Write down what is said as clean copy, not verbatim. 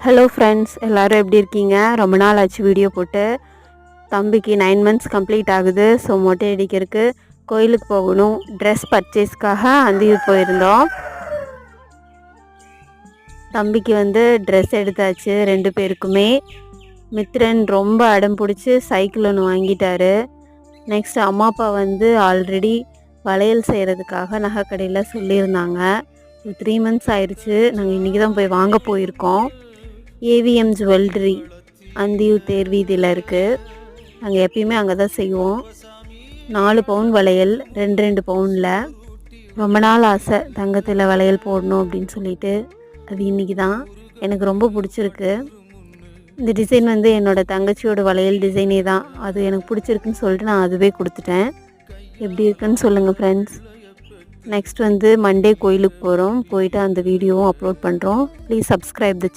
Hello friends, எல்லோரும் எப்படி இருக்கீங்க? ரொம்ப நாள் ஆச்சு வீடியோ போட்டு. தம்பிக்கு 9 மந்த்ஸ் கம்ப்ளீட் ஆகுது. ஸோ மொட்டை அடிக்கிறதுக்கு கோயிலுக்கு போகணும். ட்ரெஸ் பர்ச்சேஸ்க்காக அந்தியூர் போயிருந்தோம். தம்பிக்கு ட்ரெஸ் எடுத்தாச்சு 2 பேருக்குமே. மித்ரன் ரொம்ப அடம் பிடிச்சி சைக்கிள் ஒன்று வாங்கிட்டாரு. நெக்ஸ்ட் அம்மா அப்பா ஆல்ரெடி வளையல் செய்கிறதுக்காக நகைக்கடையில் சொல்லியிருந்தாங்க. 3 மந்த்ஸ் ஆயிடுச்சு. நாங்கள் இன்றைக்கி தான் போய் வாங்க போயிருக்கோம். ஏவிஎம் ஜுவல்லரி அந்தியூர் தேர் வீதியில் இருக்குது. நாங்கள் எப்பயுமே அங்கே தான் செய்வோம். 4 பவுன் வளையல் 2 பவுனில். ரொம்ப நாள் ஆசை தங்கத்தில் வளையல் போடணும் அப்படின்னு சொல்லிட்டு. அது இன்றைக்கி தான். எனக்கு ரொம்ப பிடிச்சிருக்கு. இந்த டிசைன் என்னோடய தங்கச்சியோட வளையல் டிசைனே தான். அது எனக்கு பிடிச்சிருக்குன்னு சொல்லிட்டு நான் அதுவே கொடுத்துட்டேன். எப்படி இருக்குன்னு சொல்லுங்கள் ஃப்ரெண்ட்ஸ். நெக்ஸ்ட் மண்டே கோயிலுக்கு போகிறோம். போயிட்டு அந்த வீடியோவும் அப்லோட் பண்ணுறோம். Please subscribe the